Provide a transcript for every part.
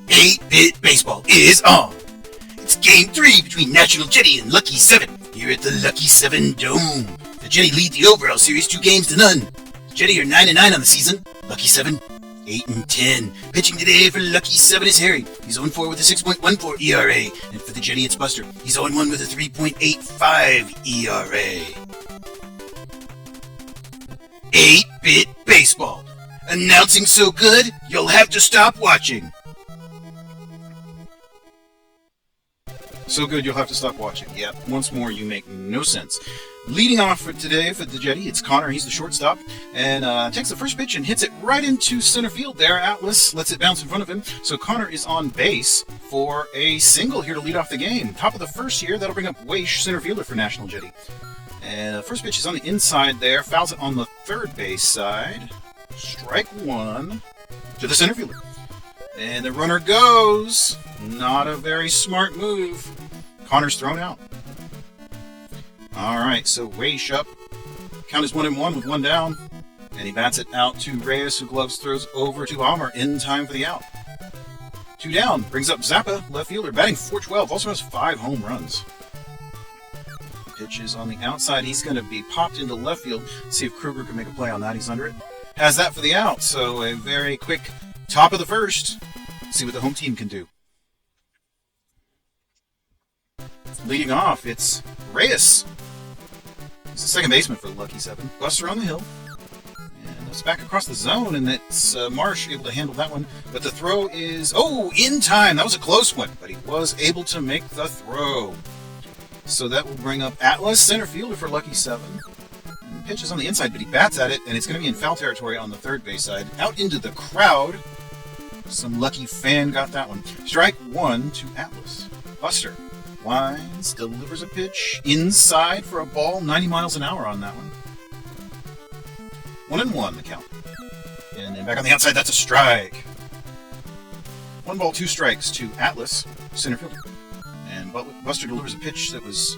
8-Bit Baseball is on. It's Game 3 between National Jetty and Lucky 7 here at the Lucky 7 Dome. The Jetty lead the overall series 2-0. The Jetty are 9-9 on the season. Lucky 7, 8-10. Pitching today for Lucky 7 is Harry. He's 0-4 with a 6.14 ERA. And for the Jetty, it's Buster. He's 0-1 with a 3.85 ERA. 8-Bit Baseball. Announcing so good, you'll have to stop watching. So good, you'll have to stop watching. Yep, once more, you make no sense. Leading off for today for the Jetty, it's Connor. He's the shortstop. And takes the first pitch and hits it right into center field there. Atlas lets it bounce in front of him. So Connor is on base for a single here to lead off the game. Top of the first here, that'll bring up Weish, center fielder for National Jetty. And the first pitch is on the inside there. Fouls it on the third base side. Strike one to the center fielder. And the runner goes. Not a very smart move. Connor's thrown out. All right, so Weish up. Count is 1-1 with one down. And he bats it out to Reyes, who gloves throws over to Palmer in time for the out. 2 down. Brings up Zappa, left fielder, batting .412. Also has 5 home runs. Pitch is on the outside. He's going to be popped into left field. See if Kruger can make a play on that. He's under it. Has that for the out. So a very quick top of the first. See what the home team can do. Leading off, it's Reyes. He's the second baseman for Lucky 7. Buster on the hill. And it's back across the zone, and it's Marsh able to handle that one. But the throw is, in time. That was a close one, but he was able to make the throw. So that will bring up Atlas, center fielder for Lucky 7. And the pitch is on the inside, but he bats at it, and it's going to be in foul territory on the third base side. Out into the crowd. Some lucky fan got that one. Strike one to Atlas. Buster winds, delivers a pitch inside for a ball, 90 miles an hour on that one. 1-1 the count. And then back on the outside, that's a strike. 1 ball, 2 strikes to Atlas, center fielder. And Buster delivers a pitch that was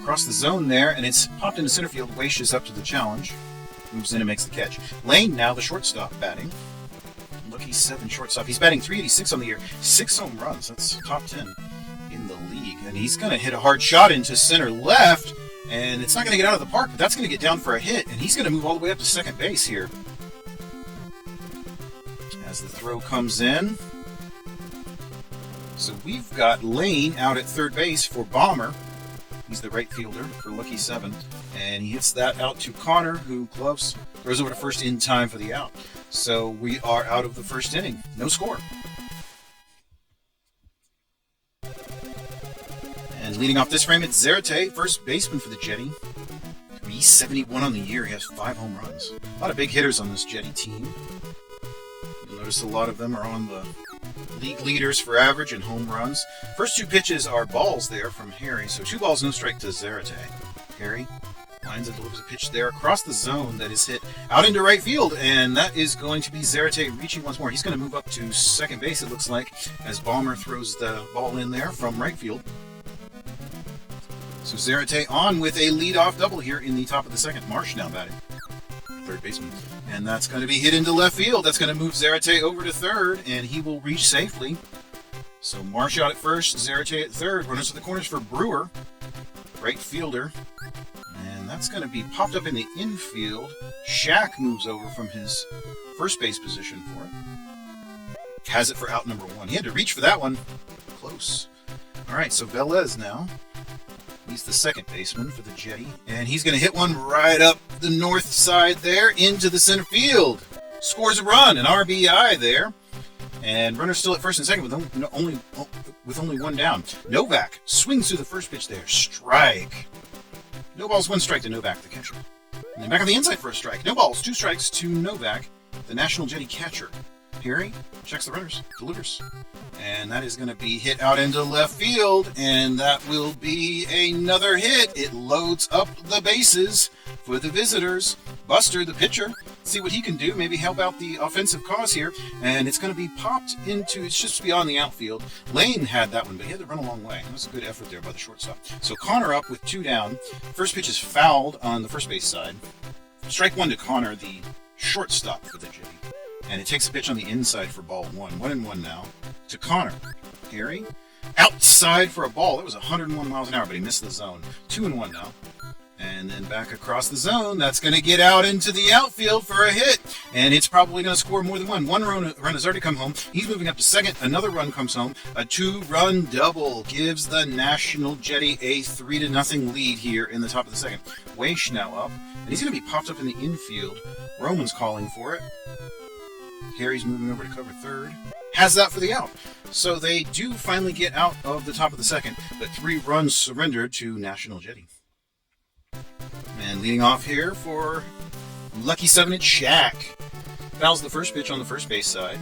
across the zone there, and it's popped into center field. Weish is up to the challenge. Moves in and makes the catch. Lane now the shortstop batting. Lucky 7 shortstop. He's batting .386 on the year. 6 home runs. That's top 10 in the league. And he's going to hit a hard shot into center left. And it's not going to get out of the park, but that's going to get down for a hit. And he's going to move all the way up to second base here. As the throw comes in. So we've got Lane out at third base for Bomber. He's the right fielder for Lucky 7. And he hits that out to Connor, who gloves, throws over to first in time for the out. So we are out of the first inning. No score. And leading off this frame, it's Zarate, first baseman for the Jetty. .371 on the year. He has 5 home runs. A lot of big hitters on this Jetty team. You'll notice a lot of them are on the league leaders for average and home runs. First 2 pitches are balls there from Harry. So 2 balls, no strike to Zarate. Harry lines and delivers a pitch there across the zone that is hit out into right field, and that is going to be Zarate reaching once more. He's going to move up to second base, it looks like, as Balmer throws the ball in there from right field. So Zarate on with a leadoff double here in the top of the second. Marsh now batting, third baseman, and that's going to be hit into left field. That's going to move Zarate over to third, and he will reach safely. So Marsh out at first, Zarate at third. Runners to the corners for Brewer, right fielder. And that's going to be popped up in the infield. Shaq moves over from his first base position for it. Has it for out number 1. He had to reach for that one. Close. All right, so Velez now. He's the second baseman for the Jetty. And he's going to hit one right up the north side there into the center field. Scores a run, an RBI there. And runner still at first and second with only 1 down. Novak swings through the first pitch there. Strike. No balls, 1 strike to Novak, the catcher. And then back on the inside for a strike. No balls, 2 strikes to Novak, the National Jetty catcher. Harry checks the runners, delivers. And that is going to be hit out into left field, and that will be another hit. It loads up the bases for the visitors. Buster, the pitcher, see what he can do, maybe help out the offensive cause here. And it's going to be popped into, it's just beyond the outfield. Lane had that one, but he had to run a long way. That was a good effort there by the shortstop. So Connor up with 2 down. First pitch is fouled on the first base side. Strike 1 to Connor, the shortstop for the Jetty. And it takes a pitch on the inside for ball 1. 1-1 now to Connor. Harry outside for a ball. It was 101 miles an hour, but he missed the zone. 2-1 now. And then back across the zone. That's going to get out into the outfield for a hit. And it's probably going to score more than one. One run has already come home. He's moving up to second. Another run comes home. A 2-run double gives the National Jetty a 3-0 lead here in the top of the second. Weish now up. And he's going to be popped up in the infield. Roman's calling for it. Harry's moving over to cover third. Has that for the out. So they do finally get out of the top of the second. But 3 runs surrendered to National Jetty. And leading off here for Lucky 7, it's Shaq. Fouls the first pitch on the first base side.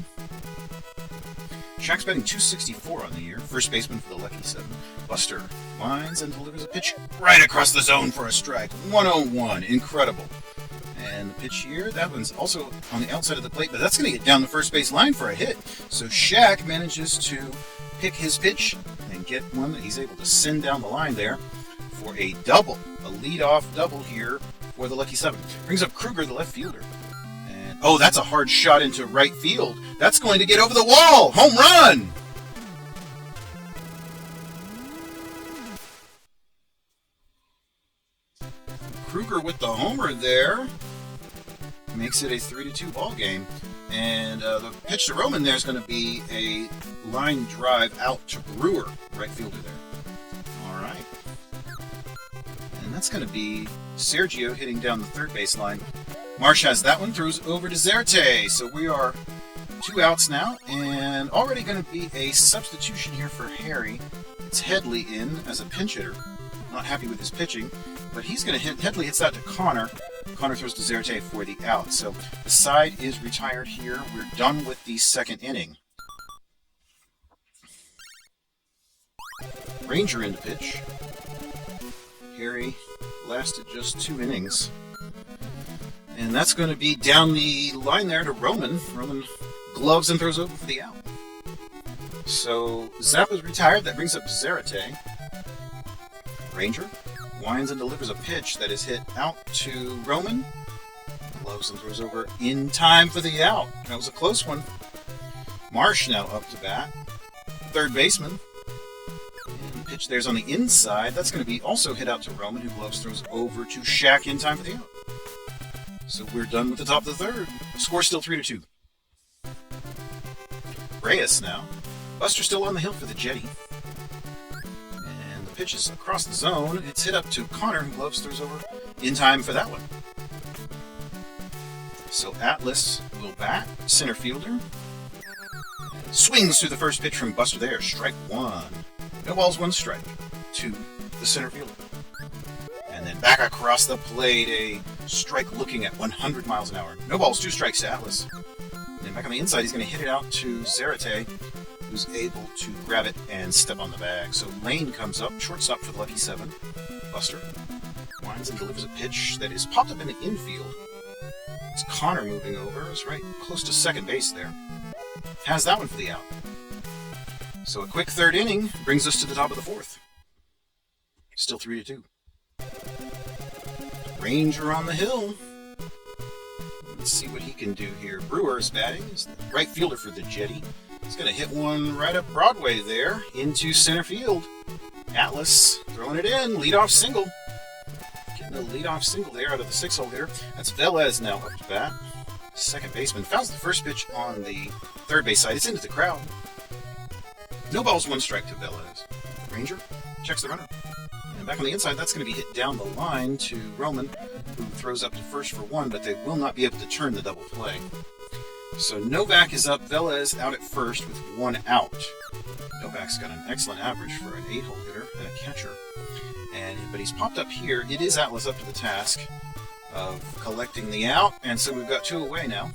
Shaq's batting .264 on the year. First baseman for the Lucky 7. Buster winds and delivers a pitch right across the zone for a strike. 101. Incredible. And the pitch here, that one's also on the outside of the plate, but that's going to get down the first base line for a hit. So Shaq manages to pick his pitch and get one that he's able to send down the line there for a double. A leadoff double here for the Lucky 7. Brings up Kruger, the left fielder. And oh, that's a hard shot into right field. That's going to get over the wall. Home run! Kruger with the homer there. Makes it a 3-2 ball game. And the pitch to Roman there is going to be a line drive out to Brewer, right fielder there. All right. And that's going to be Sergio hitting down the third base line. Marsh has that one, throws over to Zerte. So we are 2 outs now, and already going to be a substitution here for Harry. It's Headley in as a pinch hitter. Not happy with his pitching, but he's going to hit. Headley hits that to Connor. Connor throws to Zerte for the out. So the side is retired here. We're done with the second inning. Ranger in to pitch. Harry lasted just 2 innings. And that's going to be down the line there to Roman. Roman gloves and throws over for the out. So Zappa's retired. That brings up Zarate. Ranger winds and delivers a pitch that is hit out to Roman. Gloves and throws over in time for the out. That was a close one. Marsh now up to bat. Third baseman. And the pitch there's on the inside. That's going to be also hit out to Roman, who gloves throws over to Shaq in time for the out. So we're done with the top of the third. Score still 3-2. Reyes now. Buster still on the hill for the Jetty. And the pitch is across the zone. It's hit up to Connor, who gloves throws over in time for that one. So Atlas will bat, center fielder. Swings through the first pitch from Buster there. Strike 1. No balls, 1 strike to the center fielder. And then back across the plate, a strike looking at 100 miles an hour. No balls, 2 strikes to Atlas. And then back on the inside, he's going to hit it out to Zarate, who's able to grab it and step on the bag. So Lane comes up, shortstop for the Lucky 7. Buster winds and delivers a pitch that is popped up in the infield. It's Connor moving over. It's right close to second base there. Has that one for the out. So a quick third inning brings us to the top of the fourth. Still 3-2. Ranger on the hill. Let's see what he can do here. Brewer is batting. He's the right fielder for the Jetty. He's going to hit one right up Broadway there into center field. Atlas throwing it in. Leadoff single. Getting a leadoff single there out of the 6-hole hitter. That's Velez now up to bat. Second baseman fouls the first pitch on the third base side. It's into the crowd. No balls, 1 strike to Velez. Ranger checks the runner. And back on the inside, that's going to be hit down the line to Roman, who throws up to first for 1, but they will not be able to turn the double play. So Novak is up, Velez out at first with 1 out. Novak's got an excellent average for an 8-hole hitter and a catcher. But he's popped up here. It is Atlas up to the task of collecting the out, and so we've got 2 away now.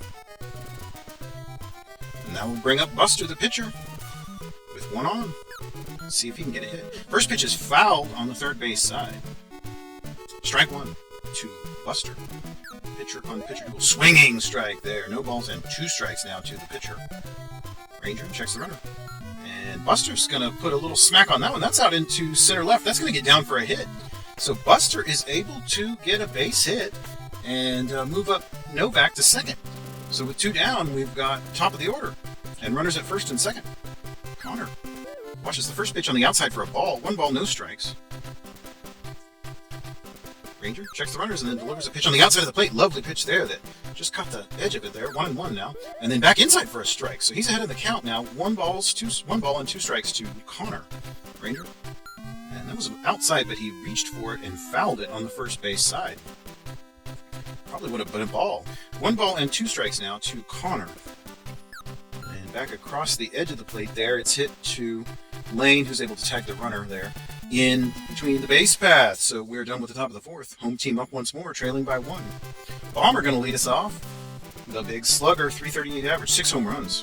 And now we'll bring up Buster, the pitcher, with 1 on. Let's see if he can get a hit. First pitch is fouled on the third base side. Strike 1 to Buster. Pitcher on pitcher. Swinging strike there. No balls and 2 strikes now to the pitcher. Ranger checks the runner. And Buster's going to put a little smack on that one. That's out into center left. That's going to get down for a hit. So Buster is able to get a base hit and move up Novak to second. So with 2 down, we've got top of the order. And runners at first and second. Connor watches the first pitch on the outside for a ball. 1 ball, no strikes. Ranger checks the runners and then delivers a pitch on the outside of the plate. Lovely pitch there that just caught the edge of it there. 1-1 now. And then back inside for a strike. So he's ahead of the count now. 1 ball and 2 strikes to Connor. Ranger. And that was outside, but he reached for it and fouled it on the first base side. Probably would have been a ball. 1 ball and 2 strikes now to Connor. And back across the edge of the plate there, it's hit to Lane, who's able to tag the runner there in between the base paths. So we're done with the top of the 4th. Home team up once more, trailing by 1. Bomber going to lead us off. The big slugger, 338 average, 6 home runs.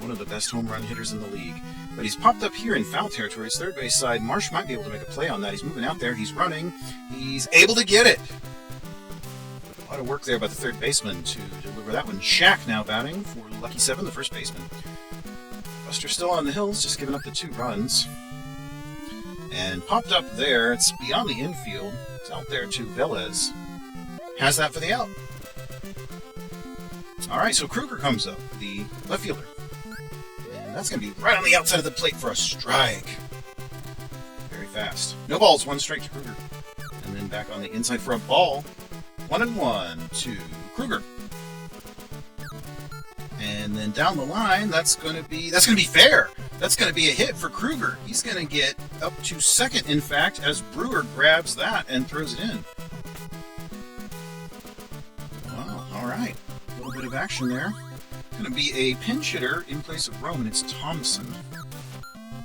One of the best home run hitters in the league. But he's popped up here in foul territory. His third base side. Marsh might be able to make a play on that. He's moving out there. He's running. He's able to get it. A lot of work there by the third baseman to deliver that one. Shaq now batting for Lucky 7, the first baseman. Buster still on the hills, just giving up the 2 runs. And popped up there, it's beyond the infield. It's out there to Velez. Has that for the out. All right, so Kruger comes up, the left fielder. And that's going to be right on the outside of the plate for a strike. Very fast. No balls, 1 strike to Kruger. And then back on the inside for a ball. 1-1 to Kruger. And then down the line, that's going to be fair. That's going to be a hit for Kruger. He's going to get up to second, in fact, as Brewer grabs that and throws it in. Wow, all right. A little bit of action there. Going to be a pinch hitter in place of Roman. It's Thompson.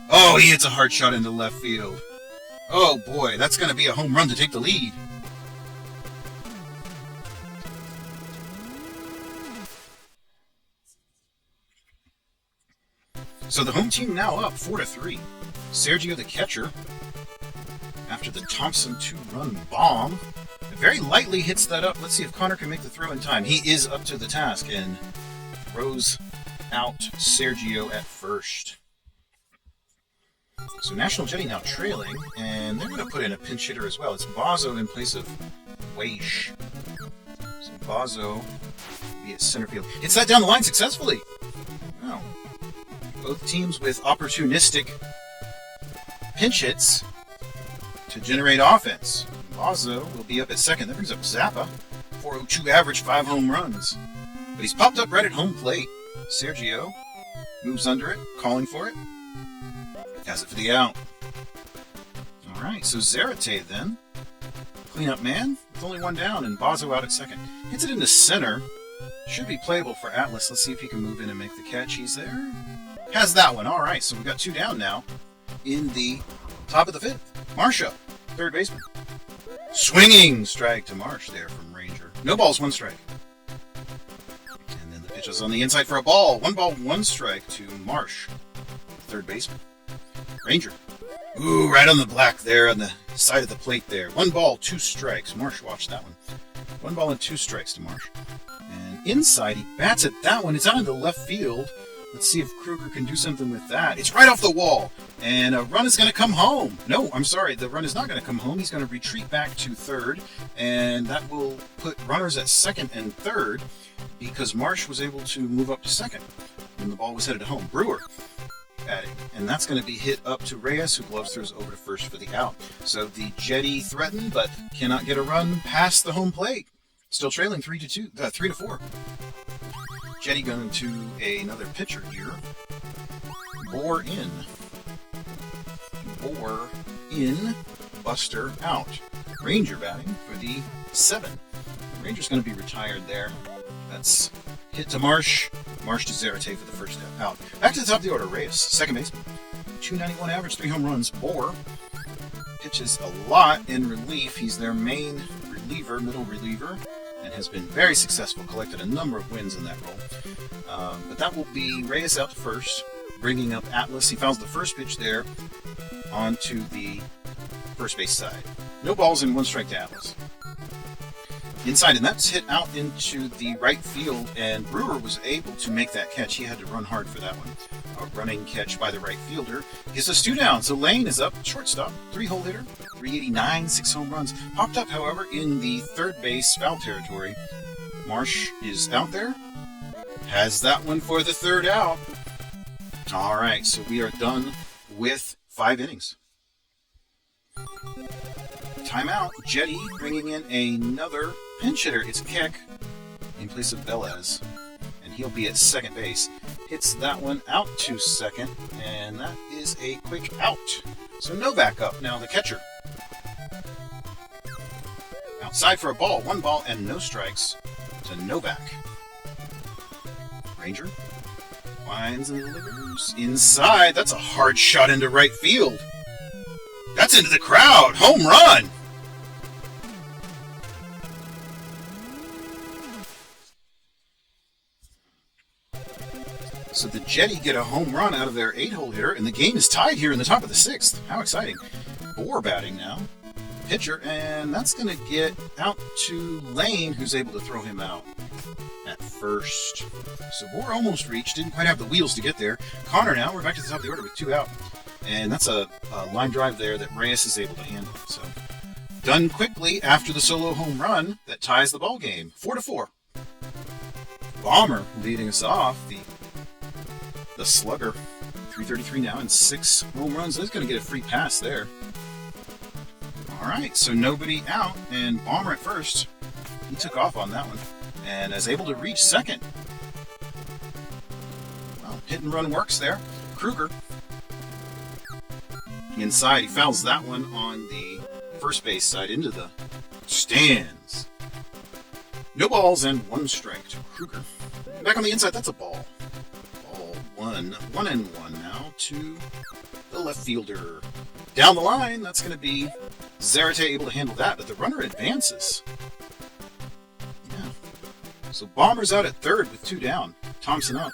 Oh, he hits a hard shot into left field. Oh, boy, that's going to be a home run to take the lead. So the home team now up 4-3. Sergio, the catcher, after the Thompson 2-run bomb, very lightly hits that up. Let's see if Connor can make the throw in time. He is up to the task and throws out Sergio at first. So National Jetty now trailing, and they're going to put in a pinch hitter as well. It's Bozzo in place of Weish. So Bozzo will be at center field. Hits that down the line successfully. Wow. Both teams with opportunistic pinch hits to generate offense. Bozzo will be up at second. That brings up Zappa. 402 average, 5 home runs. But he's popped up right at home plate. Sergio moves under it, calling for it. Has it for the out. All right, so Zarate then. Cleanup man with only 1 down, and Bozzo out at second. Hits it into center. Should be playable for Atlas. Let's see if he can move in and make the catch. He's there. Has that one. All right, so we've got 2 down now in the top of the 5th. Marsh, third baseman. Swinging strike to Marsh there from Ranger. No balls, 1 strike. And then the pitch is on the inside for a ball. 1 ball, 1 strike to Marsh, third baseman. Ranger. Ooh, right on the black there on the side of the plate there. 1 ball, 2 strikes. Marsh watched that one. 1 ball and 2 strikes to Marsh. And inside, he bats at that one. It's out into left field. Let's see if Kruger can do something with that. It's right off the wall. And a run is going to come home. No, I'm sorry. The run is not going to come home. He's going to retreat back to third. And that will put runners at second and third because Marsh was able to move up to second when the ball was headed to home. Brewer batting. And that's going to be hit up to Reyes, who gloves throws over to first for the out. So the Jetty threatened, but cannot get a run past the home plate. Still trailing 3-4. Jetty going to another pitcher here. Bore in. Buster out. Ranger batting for the 7. Ranger's going to be retired there. That's hit to Marsh. Marsh to Zarate for the first out. Back to the top of the order. Reyes, second baseman. 291 average, 3 home runs. Bore pitches a lot in relief. He's their main reliever, middle reliever, and has been very successful, collected a number of wins in that role. But that will be Reyes out to first, bringing up Atlas. He fouls the first pitch there onto the first base side. No balls and 1 strike to Atlas. Inside, and that's hit out into the right field, and Brewer was able to make that catch. He had to run hard for that one. A running catch by the right fielder gives us 2 down. So Lane is up, shortstop, 3-hole hitter, 389, 6 home runs. Popped up, however, in the third base foul territory. Marsh is out there. Has that one for the third out. All right, so we are done with 5 innings. Timeout. Jetty bringing in another pinch hitter. It's Keck in place of Velez, and he'll be at second base. Hits that one out to second, and that is a quick out. So Novak up now, the catcher. Outside for a ball. 1 ball and no strikes to Novak. Ranger winds and delivers inside. That's a hard shot into right field. That's into the crowd. Home run. So the Jetty get a home run out of their 8-hole hitter, and the game is tied here in the top of the 6th. How exciting. Bohr batting now. Pitcher, and that's going to get out to Lane, who's able to throw him out at first. So Bohr almost reached, didn't quite have the wheels to get there. Connor now, we're back to the top of the order with 2 out. And that's a line drive there that Reyes is able to handle. So done quickly after the solo home run that ties the ball game. 4-4. Bomber leading us off. The slugger. 333 now and 6 home runs. He's going to get a free pass there. All right, so nobody out, and Bomber at first. He took off on that one and is able to reach second. Well, hit and run works there. Kruger inside. He fouls that one on the first base side into the stands. No balls and 1 strike to Kruger. Back on the inside, that's a ball. Ball 1. 1-1 now to the left fielder. Down the line, that's going to be Zarate able to handle that, but the runner advances. Yeah. So Bomber's out at third with 2 down. Thompson up.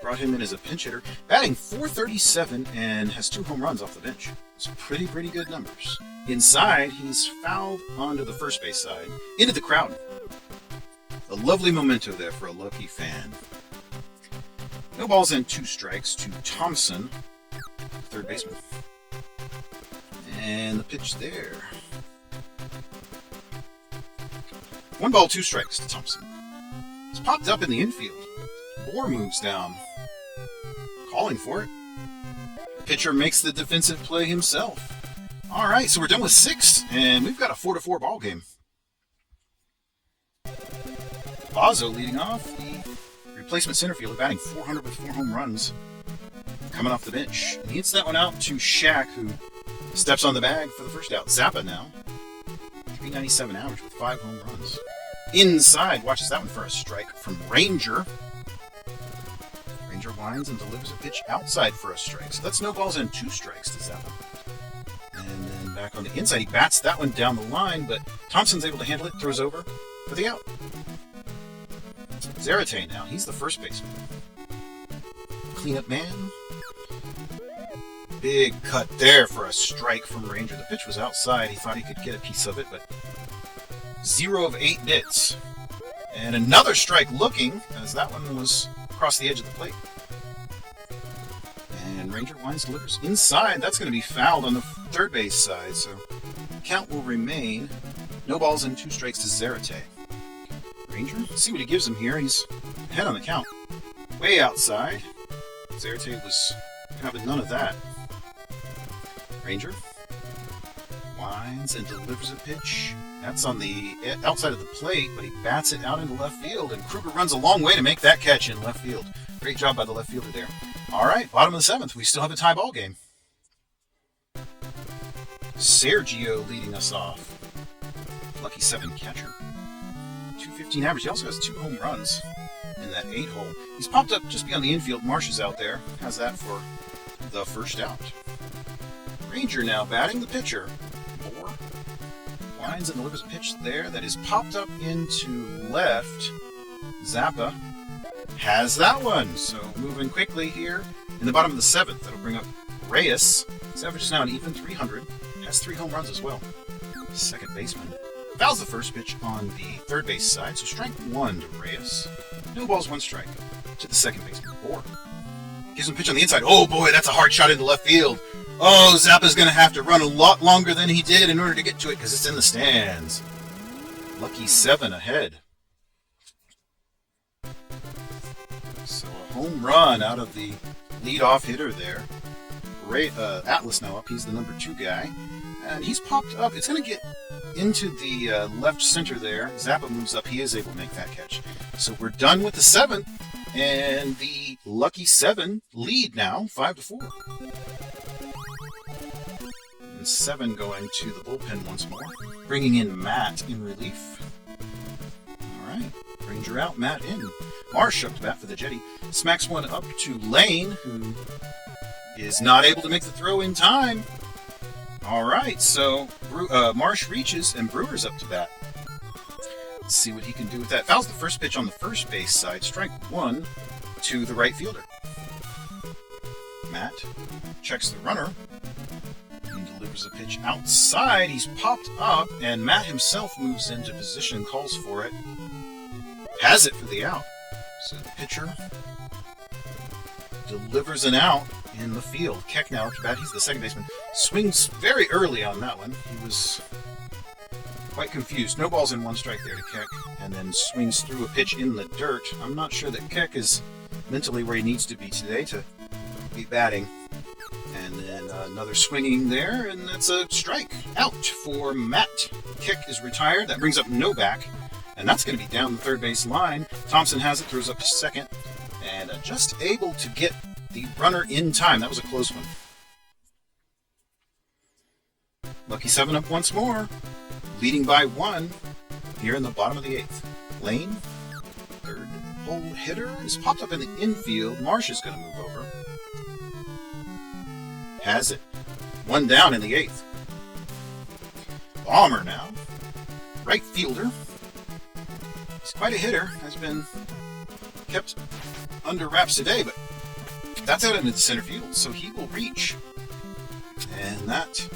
Brought him in as a pinch hitter. Batting .437 and has 2 home runs off the bench. It's pretty good numbers. Inside, he's fouled onto the first base side. Into the crowd. A lovely memento there for a Lucky fan. No balls and 2 strikes to Thompson, third baseman. And the pitch there. 1 ball, 2 strikes to Thompson. It's popped up in the infield. Bohr moves down. Calling for it. The pitcher makes the defensive play himself. All right, so we're done with 6, and we've got a 4-4 ball game. Bazo leading off, the replacement center fielder, batting .400 with 4 home runs. Coming off the bench. He hits that one out to Shaq, who steps on the bag for the first out. Zappa now. .397 average with 5 home runs. Inside, watches that one for a strike from Ranger. Ranger winds and delivers a pitch outside for a strike. So that's no balls and 2 strikes to Zappa. And then back on the inside, he bats that one down the line, but Thompson's able to handle it, throws over for the out. Zarate now, he's the first baseman. Cleanup man. Big cut there for a strike from Ranger. The pitch was outside. He thought he could get a piece of it, but 0 of 8 bits. And another strike looking, as that one was across the edge of the plate. And Ranger winds, delivers inside. That's going to be fouled on the third base side, so count will remain. No balls and 2 strikes to Zarate. Ranger, let's see what he gives him here. He's ahead on the count. Way outside. Zarate was having none of that. Ranger winds and delivers a pitch. That's on the outside of the plate, but he bats it out into left field, and Kruger runs a long way to make that catch in left field. Great job by the left fielder there. All right, bottom of the 7th. We still have a tie ball game. Sergio leading us off. Lucky 7 catcher. .215 average. He also has 2 home runs in that 8-hole. He's popped up just beyond the infield. Marsh is out there. Has that for the first out. Ranger now batting the pitcher. Bohr winds and delivers a pitch there that is popped up into left. Zappa has that one. So moving quickly here in the bottom of the 7th. That'll bring up Reyes. His average is now an even .300. Has 3 home runs as well. Second baseman. Fouls the first pitch on the third base side, so strike 1 to Reyes. No balls, 1 strike to the second baseman. Bohr gives him a pitch on the inside. Oh boy, that's a hard shot into left field. Oh, Zappa's going to have to run a lot longer than he did in order to get to it because it's in the stands. Lucky 7 ahead. home run out of the leadoff hitter there. Atlas now up. He's the number 2 guy. And he's popped up. It's going to get into the left center there. Zappa moves up. He is able to make that catch. So we're done with the 7th. And the lucky 7 lead now, 5-4. And 7 going to the bullpen once more. Bringing in Matt in relief. All right. Ranger out, Matt in. Marsh up to bat for the Jetty. Smacks one up to Lane, who is not able to make the throw in time. All right, so Marsh reaches and Brewer's up to bat. Let's see what he can do with that. Fouls the first pitch on the first base side. Strike 1 to the right fielder. Matt checks the runner and delivers a pitch outside. He's popped up, and Matt himself moves into position, calls for it. Has it for the out. So the pitcher delivers an out in the field. Keck now up to bat. He's the second baseman. Swings very early on that one. He was quite confused. No balls and 1 strike there to Keck. And then swings through a pitch in the dirt. I'm not sure that Keck is mentally where he needs to be today to be batting. And then another swinging there, and that's a strike out for Matt. Keck is retired. That brings up Novak. And that's going to be down the third base line. Thompson has it, throws up to second, and just able to get the runner in time. That was a close one. Lucky 7 up once more, leading by 1 here in the bottom of the 8th. Lane, third hole hitter, is popped up in the infield. Marsh is going to move over. Has it. 1 down in the 8th. Bomber now, right fielder. He's quite a hitter, has been kept under wraps today, but that's out into the center field, so he will reach. And that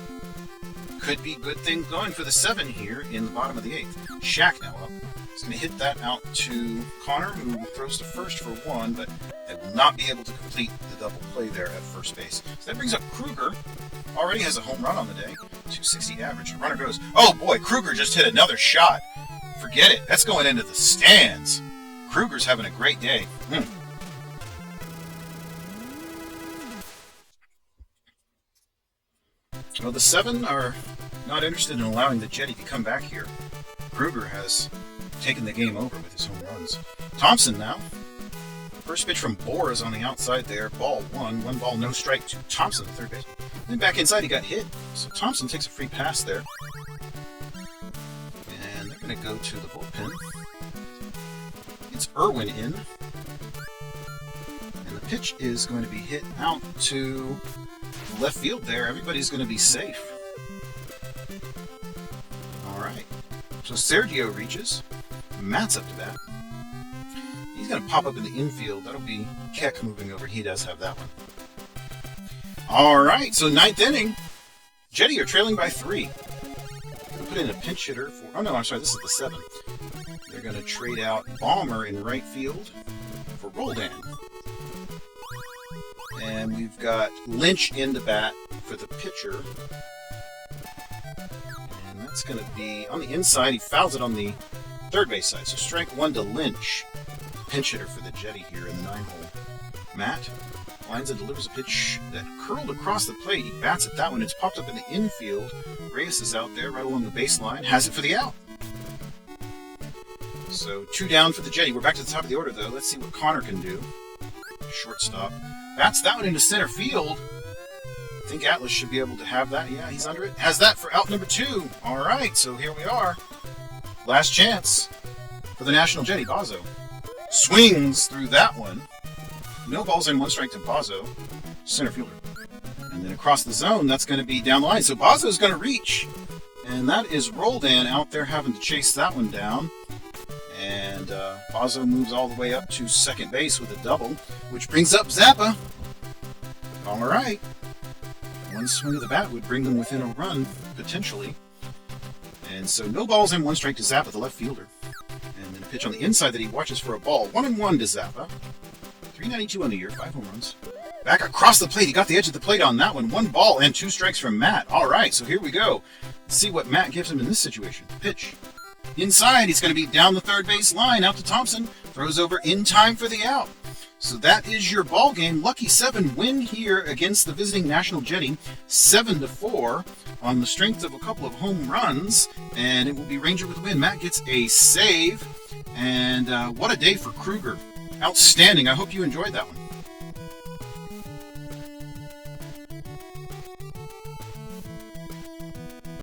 could be good things going for the 7 here in the bottom of the 8th. Shaq now up. He's going to hit that out to Connor, who throws to first for 1, but they will not be able to complete the double play there at first base. So that brings up Kruger. Already has a home run on the day. 260 average. The runner goes, oh boy, Kruger just hit another shot. Forget it. That's going into the stands. Kruger's having a great day. Well, the 7 are not interested in allowing the Jetty to come back here. Kruger has taken the game over with his home runs. Thompson now. First pitch from Bohr is on the outside there. Ball 1. 1 ball, no strike to Thompson, the third baseman. Then back inside, he got hit. So Thompson takes a free pass there. And they're going to go to the bullpen. It's Irwin in. And the pitch is going to be hit out to left field there. Everybody's going to be safe. All right. So Sergio reaches. Matt's up to bat. He's going to pop up in the infield. That'll be Keck moving over. He does have that one. All right. So 9th inning. Jetty are trailing by 3. They'll put in a pinch hitter for... Oh, no, I'm sorry. This is the 7th. They're going to trade out Balmer in right field for Roldan. And we've got Lynch in the bat for the pitcher. And that's going to be on the inside. He fouls it on the third base side. So strike 1 to Lynch. Pinch hitter for the Jetty here in the 9-hole. Matt lines and delivers a pitch that curled across the plate. He bats at that one. It's popped up in the infield. Reyes is out there right along the baseline. Has it for the out. So 2 down for the Jetty. We're back to the top of the order, though. Let's see what Connor can do. Shortstop. Bats that one into center field. I think Atlas should be able to have that. Yeah, he's under it. Has that for out number 2. All right, so here we are. Last chance for the National Jetty. Bozzo swings through that one. No balls in, 1 strike to Bozzo, center fielder. And then across the zone, that's going to be down the line. So Bozzo's going to reach. And that is Roldan out there having to chase that one down. And Bozzo moves all the way up to second base with a double, which brings up Zappa. All right. 1 swing of the bat would bring them within a run, potentially. And so no balls in, 1 strike to Zappa, the left fielder. And then a pitch on the inside that he watches for a ball. 1-1 to Zappa. 392 on the year, 5 home runs. Back across the plate. He got the edge of the plate on that one. 1 ball and 2 strikes from Matt. All right, so here we go. Let's see what Matt gives him in this situation. Pitch. Inside, he's going to be down the third base line, out to Thompson. Throws over in time for the out. So that is your ball game. Lucky 7 win here against the visiting National Jetty, 7-4 on the strength of a couple of home runs, and it will be Ranger with the win. Matt gets a save, and what a day for Kruger. Outstanding. I hope you enjoyed that one.